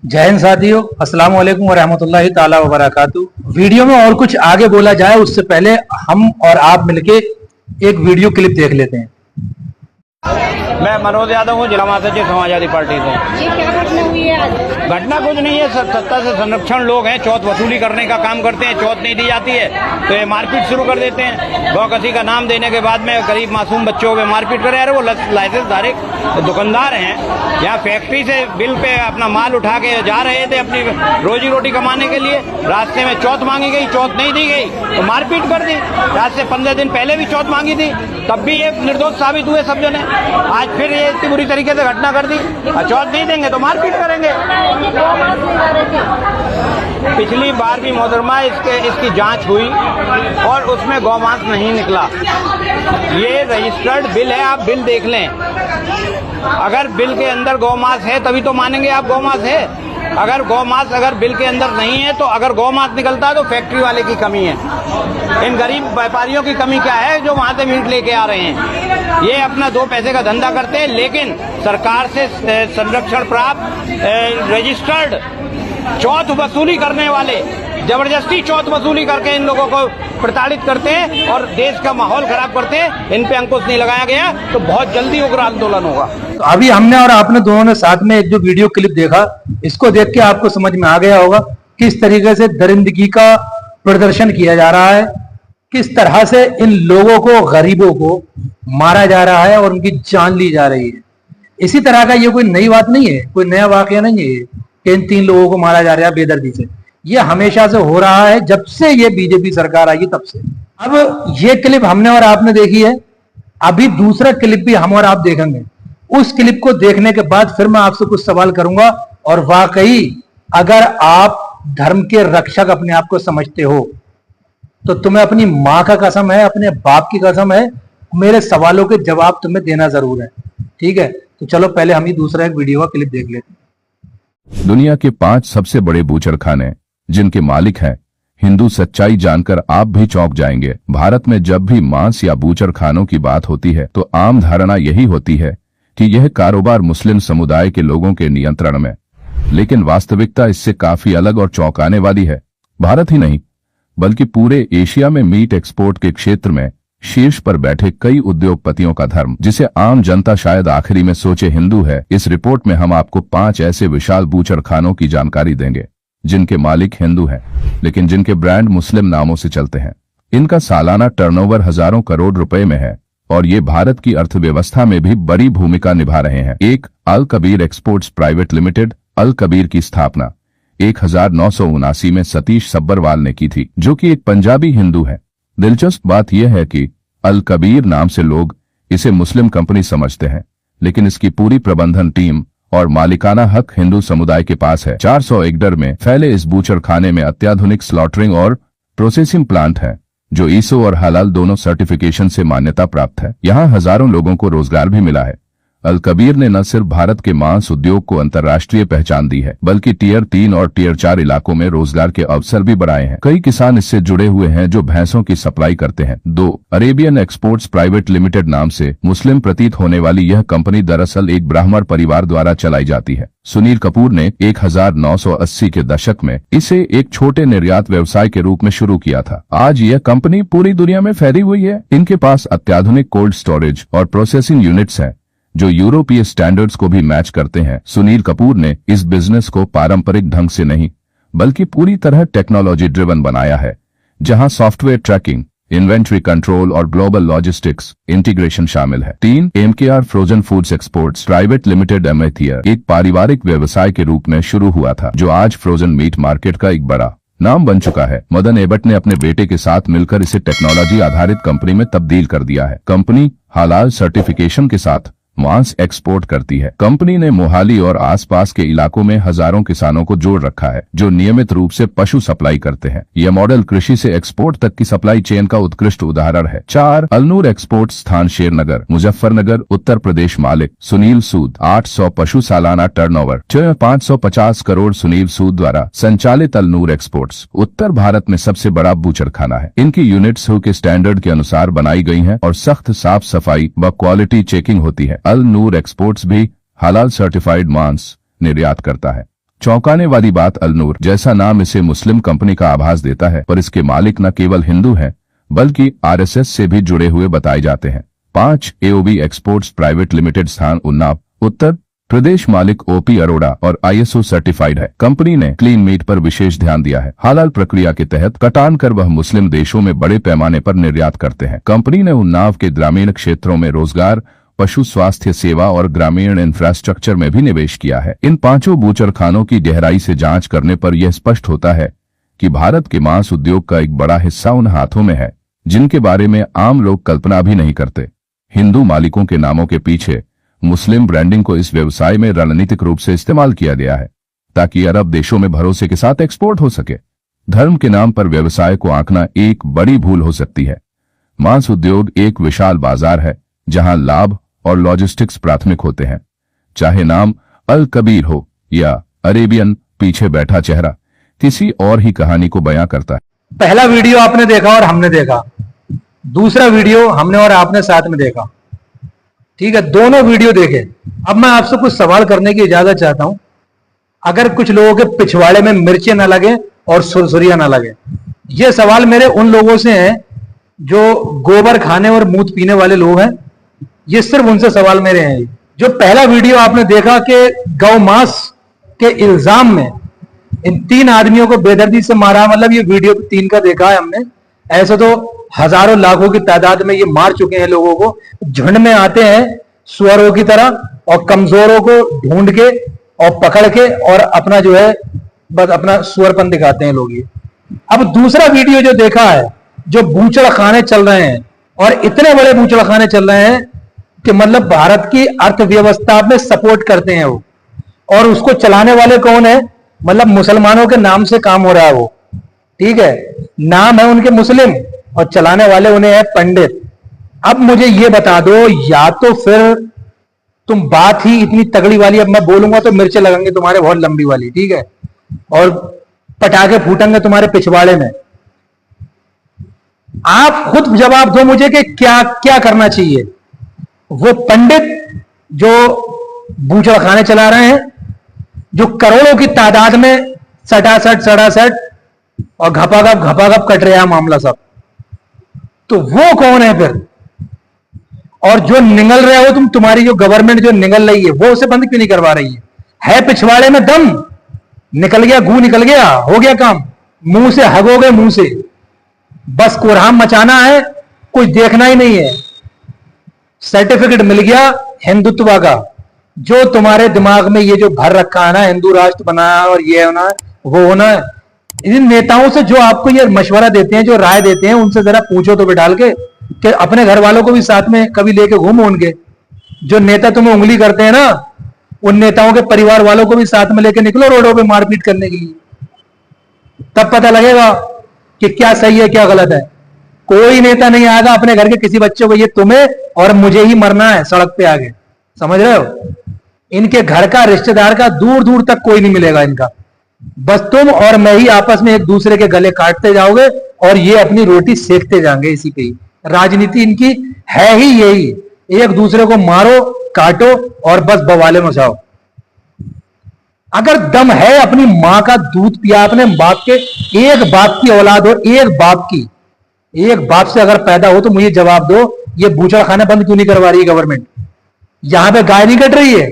जय हिंद साथियों, अस्सलाम वालेकुम व रहमतुल्लाहि ताला व बरकातुहू। वीडियो में और कुछ आगे बोला जाए उससे पहले हम और आप मिलके एक वीडियो क्लिप देख लेते हैं। मैं मनोज यादव हूँ, जिला महासचिव समाजवादी पार्टी से। ये क्या घटना हुई है आज? घटना कुछ नहीं है, सत्ता से संरक्षण लोग हैं, चौथ वसूली करने का काम करते हैं। चौथ नहीं दी जाती है तो ये मारपीट शुरू कर देते हैं। गौकसी का नाम देने के बाद में गरीब मासूम बच्चों पे मारपीट करे। अरे वो लाइसेंस धारी दुकानदार हैं, यहाँ फैक्ट्री से बिल पे अपना माल उठा के जा रहे थे अपनी रोजी रोटी कमाने के लिए। रास्ते में चौथ मांगी गई, चौथ नहीं दी गई तो मारपीट कर दी। आज से 15 दिन पहले भी चौथ मांगी थी, तब भी ये निर्दोष साबित हुए सब जने। आज फिर ये इतनी बुरी तरीके से घटना कर दी। चौथ नहीं देंगे तो मारपीट करेंगे। पिछली बार भी मोहतरमा इसकी जांच हुई और उसमें गौमांस नहीं निकला। ये रजिस्टर्ड बिल है, आप बिल देख लें। अगर बिल के अंदर गौमांस है तभी तो मानेंगे आप गौमांस है। अगर गौमांस अगर बिल के अंदर नहीं है तो अगर गौमांस निकलता है तो फैक्ट्री वाले की कमी है। इन गरीब व्यापारियों की कमी क्या है जो वहां से मीट लेके आ रहे हैं। ये अपना 2 पैसे का धंधा करते हैं, लेकिन सरकार से संरक्षण प्राप्त रजिस्टर्ड चौथ वसूली करने वाले जबरदस्ती चौथ वसूली करके इन लोगों को प्रताड़ित करते हैं और देश का माहौल खराब करते हैं। इन पे अंकुश नहीं लगाया गया तो बहुत जल्दी उग्र आंदोलन होगा। तो अभी हमने और आपने दोनों ने साथ में एक जो वीडियो क्लिप देखा, इसको देख के आपको समझ में आ गया होगा किस तरीके से दरिंदगी का प्रदर्शन किया जा रहा है, किस तरह से इन लोगों को, गरीबों को मारा जा रहा है और उनकी जान ली जा रही है। इसी तरह का ये कोई नई बात नहीं है, कोई नया वाकया नहीं है कि इन 3 लोगों को मारा जा रहा है बेदर्दी से। ये हमेशा से हो रहा है, जब से ये बीजेपी सरकार आई तब से। अब ये क्लिप हमने और आपने देखी है, अभी दूसरा क्लिप भी हम और आप देखेंगे। उस क्लिप को देखने के बाद फिर मैं आपसे कुछ सवाल करूंगा और वाकई अगर आप धर्म के रक्षक अपने आप को समझते हो तो तुम्हें अपनी माँ का कसम है, अपने बाप की कसम है, मेरे सवालों के जवाब तुम्हें देना जरूर है। ठीक है, तो चलो पहले हम ही दूसरा एक वीडियो का क्लिप देख लेते हैं। दुनिया के 5 सबसे बड़े बूचड़खाने जिनके मालिक हैं हिंदू, सच्चाई जानकर आप भी चौंक जाएंगे। भारत में जब भी मांस या बूचड़खानों की बात होती है तो आम धारणा यही होती है कि यह कारोबार मुस्लिम समुदाय के लोगों के नियंत्रण में, लेकिन वास्तविकता इससे काफी अलग और चौंकाने वाली है। भारत ही नहीं बल्कि पूरे एशिया में मीट एक्सपोर्ट के क्षेत्र में शीर्ष पर बैठे कई उद्योगपतियों का धर्म, जिसे आम जनता शायद आखिरी में सोचे हिंदू है। इस रिपोर्ट में हम आपको 5 ऐसे विशाल बूचड़खानों की जानकारी देंगे जिनके मालिक हिंदू हैं, लेकिन जिनके ब्रांड मुस्लिम नामों से चलते हैं। इनका सालाना टर्नओवर हजारों करोड़ रुपए में है और ये भारत की अर्थव्यवस्था में भी बड़ी भूमिका निभा रहे हैं। 1. अल कबीर एक्सपोर्ट्स प्राइवेट लिमिटेड। अल कबीर की स्थापना 1979 में सतीश सब्बरवाल ने की थी, जो कि एक पंजाबी हिंदू है। दिलचस्प बात यह है कि अल कबीर नाम से लोग इसे मुस्लिम कंपनी समझते हैं, लेकिन इसकी पूरी प्रबंधन टीम और मालिकाना हक हिंदू समुदाय के पास है। 400 एकड़ में फैले इस बूचड़खाने में अत्याधुनिक स्लॉटरिंग और प्रोसेसिंग प्लांट है, जो ईसो और हलाल दोनों सर्टिफिकेशन से मान्यता प्राप्त है। यहाँ हजारों लोगों को रोजगार भी मिला है। अल कबीर ने न सिर्फ भारत के मांस उद्योग को अंतर्राष्ट्रीय पहचान दी है, बल्कि टियर 3 और टियर 4 इलाकों में रोजगार के अवसर भी बढ़ाए हैं। कई किसान इससे जुड़े हुए हैं जो भैंसों की सप्लाई करते हैं। 2. अरेबियन एक्सपोर्ट्स प्राइवेट लिमिटेड नाम से मुस्लिम प्रतीत होने वाली यह कंपनी दरअसल एक ब्राह्मण परिवार द्वारा चलाई जाती है। सुनील कपूर ने 1980 के दशक में इसे एक छोटे निर्यात व्यवसाय के रूप में शुरू किया था। आज यह कंपनी पूरी दुनिया में फैली हुई है। इनके पास अत्याधुनिक कोल्ड स्टोरेज और प्रोसेसिंग यूनिट्स हैं जो यूरोपीय स्टैंडर्ड्स को भी मैच करते हैं। सुनील कपूर ने इस बिजनेस को पारंपरिक ढंग से नहीं बल्कि पूरी तरह टेक्नोलॉजी ड्रिवन बनाया है, जहां सॉफ्टवेयर ट्रैकिंग, इन्वेंट्री कंट्रोल और ग्लोबल लॉजिस्टिक्स इंटीग्रेशन शामिल है। 3. MKR frozen foods exports private limited एमएथियर एक पारिवारिक व्यवसाय के रूप में शुरू हुआ था, जो आज फ्रोजन मीट मार्केट का एक बड़ा नाम बन चुका है। मदन एबट ने अपने बेटे के साथ मिलकर इसे टेक्नोलॉजी आधारित कंपनी में तब्दील कर दिया है। कंपनी हलाल सर्टिफिकेशन के साथ मांस एक्सपोर्ट करती है। कंपनी ने मोहाली और आसपास के इलाकों में हजारों किसानों को जोड़ रखा है जो नियमित रूप से पशु सप्लाई करते हैं। यह मॉडल कृषि से एक्सपोर्ट तक की सप्लाई चेन का उत्कृष्ट उदाहरण है। 4. अलनूर एक्सपोर्ट स्थान शेरनगर मुजफ्फरनगर उत्तर प्रदेश। मालिक सुनील सूद। 800 पशु सालाना टर्नओवर 550 करोड़। सुनील सूद द्वारा संचालित अलनूर एक्सपोर्ट्स उत्तर भारत में सबसे बड़ा बूचड़खाना है। इनकी यूनिट्स हु के स्टैंडर्ड के अनुसार बनाई गई हैं और सख्त साफ सफाई व क्वालिटी चेकिंग होती है। अल नूर एक्सपोर्ट्स भी हलाल सर्टिफाइड मांस निर्यात करता है। चौंकाने वाली बात अलनूर जैसा नाम इसे मुस्लिम कंपनी का आभास देता है, पर इसके मालिक न केवल हिंदू हैं बल्कि आरएसएस से भी जुड़े हुए बताए जाते हैं। 5 एओबी एक्सपोर्ट्स प्राइवेट लिमिटेड स्थान उन्नाव उत्तर प्रदेश, मालिक ओपी अरोड़ा और आईएसओ सर्टिफाइड है। कंपनी ने क्लीन मीट पर विशेष ध्यान दिया है। हलाल प्रक्रिया के तहत कटान कर वह मुस्लिम देशों में बड़े पैमाने पर निर्यात करते हैं। कंपनी ने उन्नाव के ग्रामीण क्षेत्रों में रोजगार, पशु स्वास्थ्य सेवा और ग्रामीण इंफ्रास्ट्रक्चर में भी निवेश किया है। इन 5 बूचड़खानों की गहराई से जांच करने पर यह स्पष्ट होता है कि भारत के मांस उद्योग का एक बड़ा हिस्सा उन हाथों में है जिनके बारे में आम लोग कल्पना भी नहीं करते। हिंदू मालिकों के नामों के पीछे मुस्लिम ब्रांडिंग को इस व्यवसाय में रणनीतिक रूप से इस्तेमाल किया गया है ताकि अरब देशों में भरोसे के साथ एक्सपोर्ट हो सके। धर्म के नाम पर व्यवसाय को आंकना एक बड़ी भूल हो सकती है। मांस उद्योग एक विशाल बाजार है जहां लाभ और लॉजिस्टिक्स प्राथमिक होते हैं। चाहे नाम अल कबीर हो या अरेबियन, पीछे बैठा चेहरा किसी और ही कहानी को बयां करता है। पहला वीडियो आपने देखा और हमने देखा, दूसरा वीडियो हमने और आपने साथ में देखा, ठीक है, दोनों वीडियो देखे। अब मैं आपसे कुछ सवाल करने की इजाजत चाहता हूं। अगर कुछ लोगों के पिछवाड़े में मिर्चें ना लगे और सुरसुरियां ना लगे, ये सवाल मेरे उन लोगों से हैं जो गोबर खाने और मूत पीने वाले लोग हैं। ये सिर्फ उनसे सवाल मेरे हैं। जो पहला वीडियो आपने देखा कि गौ मांस के इल्जाम में इन 3 आदमियों को बेदर्दी से मारा, मतलब ये वीडियो 3 का देखा है हमने। ऐसे तो हजारों लाखों की तादाद में ये मार चुके हैं लोगों को। झुंड में आते हैं सुअरों की तरह और कमजोरों को ढूंढ के और पकड़ के और अपना जो है बस अपना सुअरपन दिखाते हैं लोग। ये अब दूसरा वीडियो जो देखा है, जो बूचड़ खाने चल रहे हैं और इतने बड़े बूचड़ खाने चल रहे हैं कि मतलब भारत की अर्थव्यवस्था में सपोर्ट करते हैं वो, और उसको चलाने वाले कौन है, मतलब मुसलमानों के नाम से काम हो रहा है वो, ठीक है, नाम है उनके मुस्लिम और चलाने वाले उन्हें है पंडित। अब मुझे ये बता दो, या तो फिर तुम बात ही इतनी तगड़ी वाली, अब मैं बोलूंगा तो मिर्चें लगेंगे तुम्हारे बहुत लंबी वाली, ठीक है, और पटाखे फूटेंगे तुम्हारे पिछवाड़े में। आप खुद जवाब दो मुझे कि क्या क्या करना चाहिए। वो पंडित जो बूचड़ खाने चला रहे हैं, जो करोड़ों की तादाद में सटासट और घपाघप कट रहा है मामला सब, तो वो कौन है फिर? और जो निगल रहे हो तुम्हारी जो गवर्नमेंट जो निगल रही है, वो उसे बंद क्यों नहीं करवा रही है पिछवाड़े में दम निकल गया, गू निकल गया, हो गया काम, मुंह से हगोगे, मुंह से बस कोरहाम मचाना है, कुछ देखना ही नहीं है। सर्टिफिकेट मिल गया हिंदुत्व का। जो तुम्हारे दिमाग में ये जो भर रखा है ना, हिंदू राष्ट्र बनाया और ये होना है वो होना है, इन नेताओं से जो आपको ये मशवरा देते हैं, जो राय देते हैं, उनसे जरा पूछो तो बिठाल के कि अपने घर वालों को भी साथ में कभी लेके घूमो उनके। जो नेता तुम्हें उंगली करते हैं ना, उन नेताओं के परिवार वालों को भी साथ में लेके निकलो रोडों पे मारपीट करने के लिए, तब पता लगेगा कि क्या सही है क्या गलत है। कोई नेता नहीं आएगा अपने घर के किसी बच्चे को, ये तुम्हें और मुझे ही मरना है सड़क पे आगे, समझ रहे हो? इनके घर का रिश्तेदार का दूर दूर तक कोई नहीं मिलेगा इनका, बस तुम और मैं ही आपस में एक दूसरे के गले काटते जाओगे और ये अपनी रोटी सेकते जाएंगे इसी पे ही। राजनीति इनकी है ही यही, एक दूसरे को मारो काटो और बस बवाले मचाओ। अगर दम है अपनी मां का दूध पिया, अपने बाप के, एक बाप की औलाद हो, एक बाप से अगर पैदा हो, तो मुझे जवाब दो, ये बूचड़ खाना बंद क्यों नहीं करवा रही है गवर्नमेंट? यहां पे गाय नहीं कट रही है,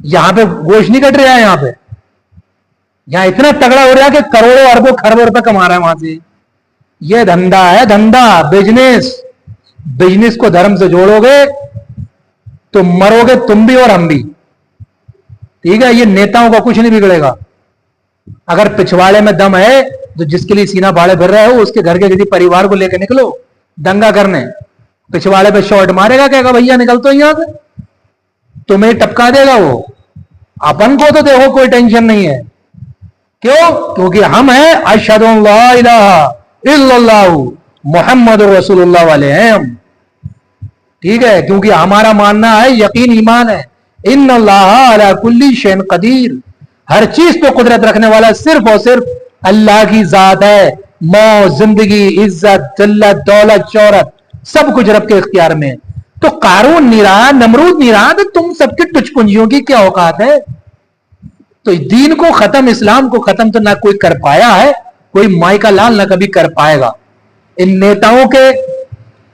यहां पे गोश्त नहीं कट रहा है, यहां इतना तगड़ा हो रहा है कि करोड़ों अरबों खरबों रुपए कमा रहा है वहां से। ये धंधा है, धंधा, बिजनेस को धर्म से जोड़ोगे तो मरोगे तुम भी और हम भी, ठीक है? ये नेताओं का कुछ नहीं बिगड़ेगा। अगर पिछवाड़े में दम है तो जिसके लिए सीना भाड़े भर रहे हो, उसके घर के किसी परिवार को लेकर निकलो दंगा करने। पिछवाड़े पे शॉट मारेगा, कहेगा भैया निकल तो यहां से, तुम्हें टपका देगा वो। अपन को तो देखो कोई टेंशन नहीं है, क्यों? क्योंकि हम हैं अशहदु अल्ला इलाहा इल्लल्लाह मुहम्मद रसूलुल्लाह वाले हैं हम, ठीक है? क्योंकि हमारा मानना है, यकीन ईमान है, इन्नल्लाह अला कुल्ली शैइन कदीर, हर चीज पे कुदरत रखने वाला सिर्फ और सिर्फ अल्लाह की जात है। मौत, जिंदगी, इज्जत, जिल्लत, दौलत, शोहरत, सब कुछ रब के इख्तियार में है। तो कारून नहीं रहा, नमरूद नहीं रहा, तो तुम सबके टुचपुंजियों की क्या औकात है? तो दीन को खत्म, इस्लाम को खत्म तो ना कोई कर पाया है, कोई माई का लाल ना कभी कर पाएगा। इन नेताओं के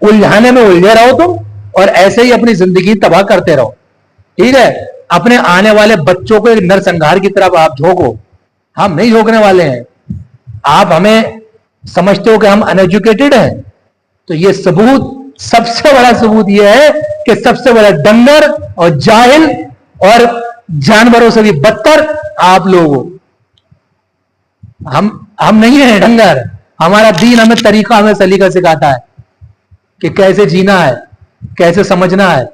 उलझाने में उलझे रहो तुम और ऐसे ही अपनी जिंदगी तबाह करते रहो, ठीक है। अपने आने वाले बच्चों को एक नरसंहार की तरफ आप झोंको, हम नहीं झोंकने वाले हैं। आप हमें समझते हो कि हम अनएजुकेटेड हैं, तो ये सबूत, सबसे बड़ा सबूत ये है कि सबसे बड़ा डंगर और जाहिल और जानवरों से भी बदतर आप लोग हो। हम नहीं हैं डंगर, हमारा दीन हमें तरीका, हमें सलीका सिखाता है कि कैसे जीना है, कैसे समझना है,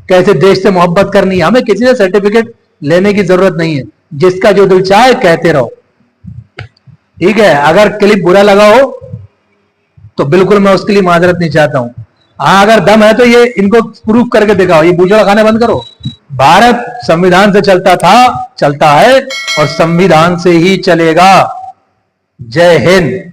कैसे देश से मोहब्बत करनी है। हमें किसी से सर्टिफिकेट लेने की जरूरत नहीं है, जिसका जो दिल चाहे कहते रहो, ठीक है। अगर क्लिप बुरा लगा हो तो बिल्कुल मैं उसके लिए माजरत नहीं चाहता हूं। हाँ, अगर दम है तो ये इनको प्रूफ करके दिखाओ, ये बूझड़ा खाने बंद करो। भारत संविधान से चलता था, चलता है और संविधान से ही चलेगा। जय हिंद।